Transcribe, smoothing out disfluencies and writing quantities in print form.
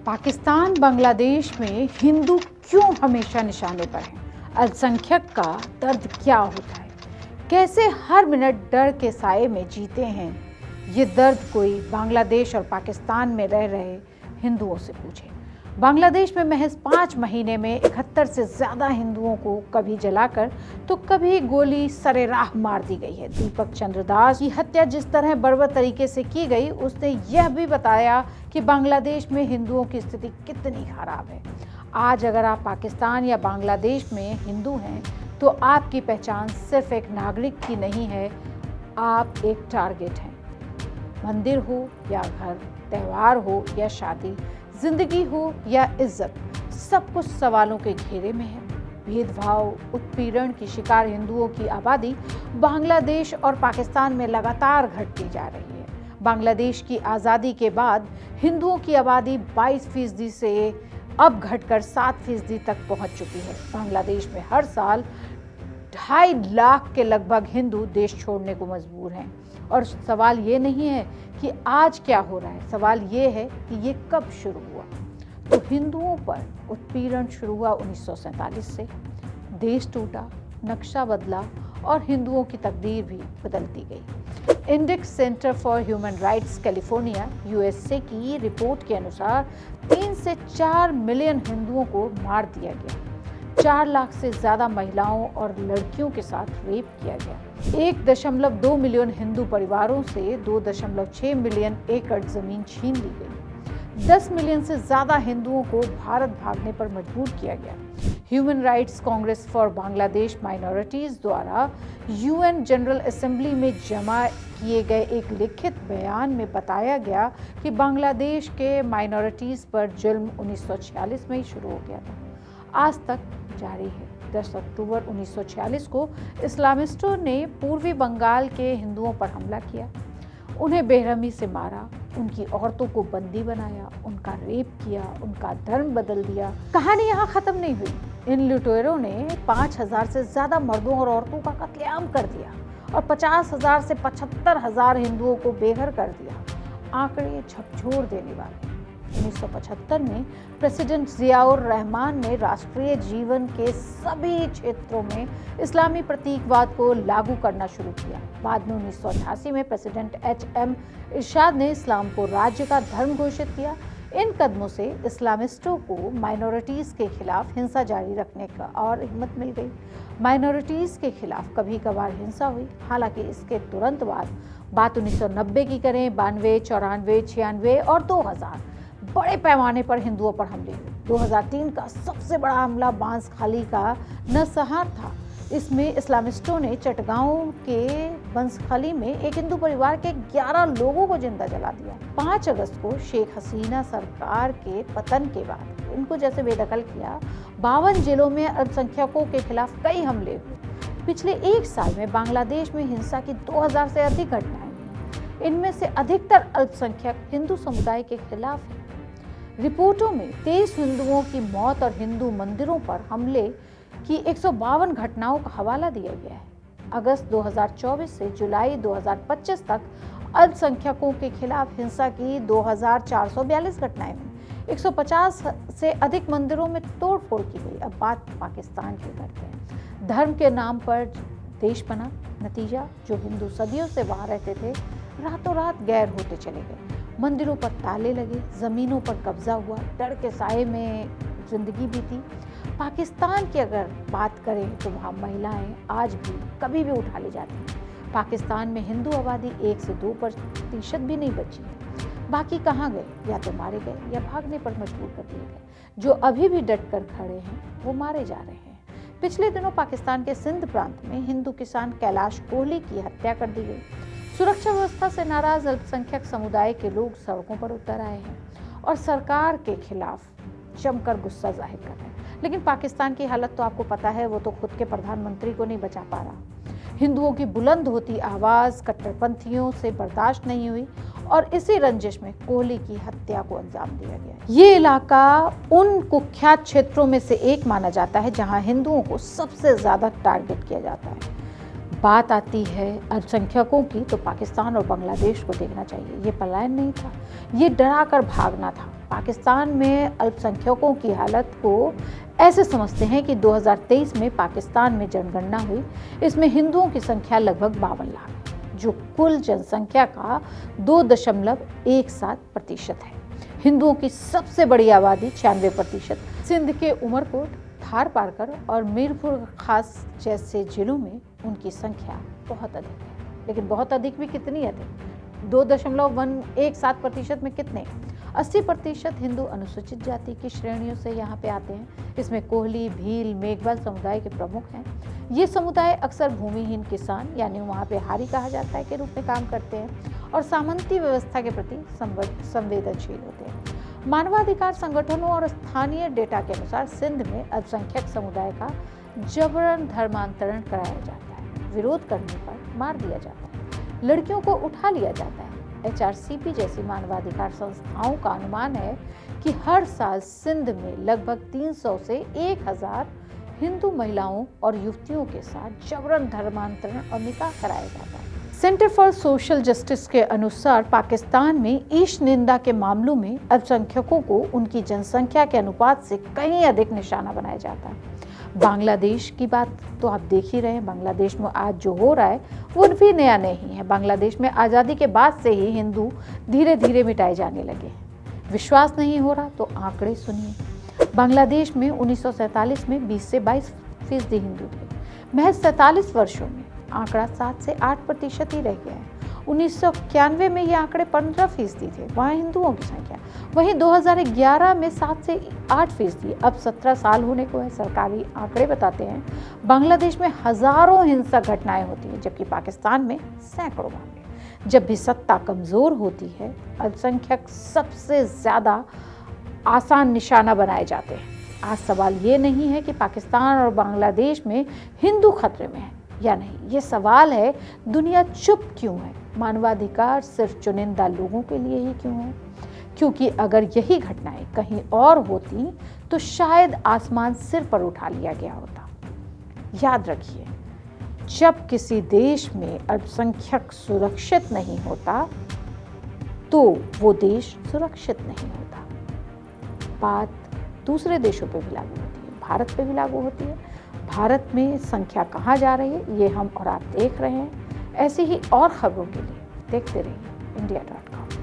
पाकिस्तान बांग्लादेश में हिंदू क्यों हमेशा निशाने पर हैं? अल्पसंख्यक का दर्द क्या होता है? कैसे हर मिनट डर के साए में जीते हैं? ये दर्द कोई बांग्लादेश और पाकिस्तान में रह रहे हिंदुओं से पूछे। बांग्लादेश में महज 5 महीने में 71 से ज़्यादा हिंदुओं को कभी जलाकर तो कभी गोली सरेराह मार दी गई है। दीपक चंद्र दास की हत्या जिस तरह बर्बर तरीके से की गई, उसने यह भी बताया कि बांग्लादेश में हिंदुओं की स्थिति कितनी खराब है। आज अगर आप पाकिस्तान या बांग्लादेश में हिंदू हैं तो आपकी पहचान सिर्फ एक नागरिक की नहीं है, आप एक टारगेट हैं। मंदिर हो या घर, त्यौहार हो या शादी, जिंदगी हो या इज्जत, सब कुछ सवालों के घेरे में है। भेदभाव, उत्पीड़न की शिकार हिंदुओं की आबादी बांग्लादेश और पाकिस्तान में लगातार घटती जा रही है। बांग्लादेश की आज़ादी के बाद हिंदुओं की आबादी 22% से अब घटकर 7% तक पहुंच चुकी है। बांग्लादेश में हर साल 2.5 लाख के लगभग हिंदू देश छोड़ने को मजबूर हैं। और सवाल ये नहीं है कि आज क्या हो रहा है, सवाल ये है कि ये कब शुरू हुआ। तो हिंदुओं पर उत्पीड़न शुरू हुआ 1947 से। देश टूटा, नक्शा बदला और हिंदुओं की तकदीर भी बदलती गई। Index centre for human rights California USA की रिपोर्ट के अनुसार 3 से 4 मिलियन हिंदुओं को मार दिया गया। 4 लाख से ज्यादा महिलाओं और लड़कियों के साथ रेप किया गया। 1.2 मिलियन हिंदू परिवारों से 2.6 मिलियन एकड़ जमीन छीन ली गई। 10 मिलियन से ज्यादा हिंदुओं को भारत भागने पर मजबूर किया गया। Human rights Congress for Bangladesh minorities द्वारा यूएन जनरल असेंबली में जमा किए गए एक लिखित बयान में बताया गया कि बांग्लादेश के माइनॉरिटीज पर जुल्म 1946 में ही शुरू हो गया था, आज तक जारी है। 10 अक्टूबर 1946 को इस्लामिस्टों ने पूर्वी बंगाल के हिंदुओं पर हमला किया, उन्हें बेरहमी से मारा, उनकी औरतों को बंदी बनाया, उनका रेप किया, उनका धर्म बदल दिया। कहानी यहाँ खत्म नहीं हुई। इन लुटेरों ने 5,000 से ज्यादा मर्दों और औरतों का कत्लेआम कर दिया और 50,000 से 75,000 हिंदुओं को बेघर कर दिया। आंकड़े झकझोर देने वाले। 1975 में प्रेसिडेंट जियाउर रहमान ने राष्ट्रीय जीवन के सभी क्षेत्रों में इस्लामी प्रतीकवाद को लागू करना शुरू किया। बाद में 1988 में प्रेसिडेंट एचएम इरशाद ने इस्लाम को राज्य का धर्म घोषित किया। इन कदमों से इस्लामिस्टों को माइनॉरिटीज के खिलाफ हिंसा जारी रखने का और हिम्मत मिल गई। माइनॉरिटीज के खिलाफ कभी कभार हिंसा हुई, हालांकि इसके तुरंत बाद बात 1990 की करें, 92, 94, 96 और 2000 बड़े पैमाने पर हिंदुओं पर हमले हुए। 2003 का सबसे बड़ा हमला बांसखाली का नरसंहार था। इसमें इस्लामिस्टों ने चटगांव के बंसखाली में एक हिंदू परिवार के 11 लोगों को जिंदा जला दिया। 5 अगस्त को शेख हसीना सरकार के पतन के बाद इनको जैसे बेदखल किया। 52 जिलों में अल्पसंख्यकों के खिलाफ कई हमले हुए। पिछले 1 साल में बांग्लादेश में हिंसा की 2000 से अधिक घटनाएं हुई। इनमें से अधिकतर अल्पसंख्यक हिंदू समुदाय के खिलाफ है। रिपोर्टों में 23 हिंदुओं की मौत और हिंदू मंदिरों पर हमले की 152 घटनाओं का हवाला दिया गया है। अगस्त 2024 से जुलाई 2025 तक अल्पसंख्यकों के खिलाफ हिंसा की 2442 घटनाएं हुई। 150 से अधिक मंदिरों में तोड़फोड़ की गई। अब बात पाकिस्तान की करते हैं। धर्म के नाम पर देश बना, नतीजा जो हिंदू सदियों से वहां रहते थे रातों रात गैर होते चले गए। मंदिरों पर ताले लगे, जमीनों पर कब्जा हुआ, डर के साए में जिंदगी बीती। पाकिस्तान की अगर बात करें तो वहाँ महिलाएं आज भी कभी भी उठा ली जाती हैं। पाकिस्तान में हिंदू आबादी 1 से 2% भी नहीं बची है। बाकी कहाँ गए? या तो मारे गए या भागने पर मजबूर कर दिए गए। जो अभी भी डट कर खड़े हैं वो मारे जा रहे हैं। पिछले दिनों पाकिस्तान के सिंध प्रांत में हिंदू किसान कैलाश कोहली की हत्या कर दी गई। सुरक्षा व्यवस्था से नाराज अल्पसंख्यक समुदाय के लोग सड़कों पर उतर आए हैं और सरकार के खिलाफ जमकर गुस्सा जाहिर कर रहे हैं। लेकिन पाकिस्तान की हालत तो आपको पता है, वो तो खुद के प्रधानमंत्री को नहीं बचा पा रहा। हिंदुओं की बुलंद होती आवाज कट्टरपंथियों से बर्दाश्त नहीं हुई और इसी रंजिश में कोहली की हत्या को अंजाम दिया गया। ये इलाका उन कुख्यात क्षेत्रों में से एक माना जाता है जहां हिंदुओं को सबसे ज्यादा टारगेट किया जाता है। बात आती है अल्पसंख्यकों की तो पाकिस्तान और बांग्लादेश को देखना चाहिए। ये पलायन नहीं था, ये डरा कर भागना था। पाकिस्तान में अल्पसंख्यकों की हालत को ऐसे समझते हैं कि 2023 में पाकिस्तान में जनगणना हुई। इसमें हिंदुओं की संख्या लगभग 52 लाख, जो कुल जनसंख्या का 2.17% है। हिंदुओं की सबसे बड़ी आबादी 96%। सिंध के उमरकोट, थार पारकर और मीरपुर खास जैसे जिलों में उनकी संख्या बहुत अधिक है। लेकिन बहुत अधिक भी कितनी अधिक? 2.117% में कितने? 80% हिंदू अनुसूचित जाति की श्रेणियों से यहाँ पे आते हैं। इसमें कोहली, भील, मेघवाल समुदाय के प्रमुख हैं। ये समुदाय अक्सर भूमिहीन किसान, यानी वहाँ पे हारी कहा जाता है, के रूप में काम करते हैं और सामंती व्यवस्था के प्रति संवेदनशील होते हैं। मानवाधिकार संगठनों और स्थानीय डेटा के अनुसार सिंध में अल्पसंख्यक समुदाय का जबरन धर्मांतरण कराया जाता है, विरोध करने पर मार दिया जाता है, लड़कियों को उठा लिया जाता है। HRCP जैसी मानवाधिकार संस्थाओं का अनुमान है कि हर साल सिंध में लगभग 300 से 1000 हिंदू महिलाओं और युवतियों के साथ जबरन धर्मांतरण और निकाह कराया जाता है। सेंटर फॉर सोशल जस्टिस के अनुसार पाकिस्तान में ईश निंदा के मामलों में अल्पसंख्यकों को उनकी जनसंख्या के अनुपात से कहीं अधिक निशाना बनाया जाता है। बांग्लादेश की बात तो आप देख ही रहे हैं। बांग्लादेश में आज जो हो रहा है वो भी नया नहीं है। बांग्लादेश में आज़ादी के बाद से ही हिंदू धीरे धीरे मिटाए जाने लगे हैं। विश्वास नहीं हो रहा तो आंकड़े सुनिए। बांग्लादेश में 1947 में 20 से 22% हिंदू थे। महज 47 वर्षों में आंकड़ा 7 से 8% ही रह गया है। 1991 में ये आंकड़े 15% थे, वहाँ हिंदुओं की संख्या। वहीं 2011 में 7 से 8%। अब 17 साल होने को है। सरकारी आंकड़े बताते हैं बांग्लादेश में हजारों हिंसक घटनाएं होती हैं, जबकि पाकिस्तान में सैकड़ों मामले। जब भी सत्ता कमजोर होती है, अल्पसंख्यक सबसे ज्यादा आसान निशाना बनाए जाते हैं। आज सवाल ये नहीं है कि पाकिस्तान और बांग्लादेश में हिंदू खतरे में है या नहीं, ये सवाल है दुनिया चुप क्यों है? मानवाधिकार सिर्फ चुनिंदा लोगों के लिए ही क्यों है? क्योंकि अगर यही घटनाएं कहीं और होती तो शायद आसमान सिर पर उठा लिया गया होता। याद रखिए, जब किसी देश में अल्पसंख्यक सुरक्षित नहीं होता तो वो देश सुरक्षित नहीं होता। बात दूसरे देशों पे भी लागू होती है, भारत पे भी लागू होती है। भारत में संख्या कहाँ जा रही है ये हम और आप देख रहे हैं। ऐसी ही और खबरों के लिए देखते रहिए India.com।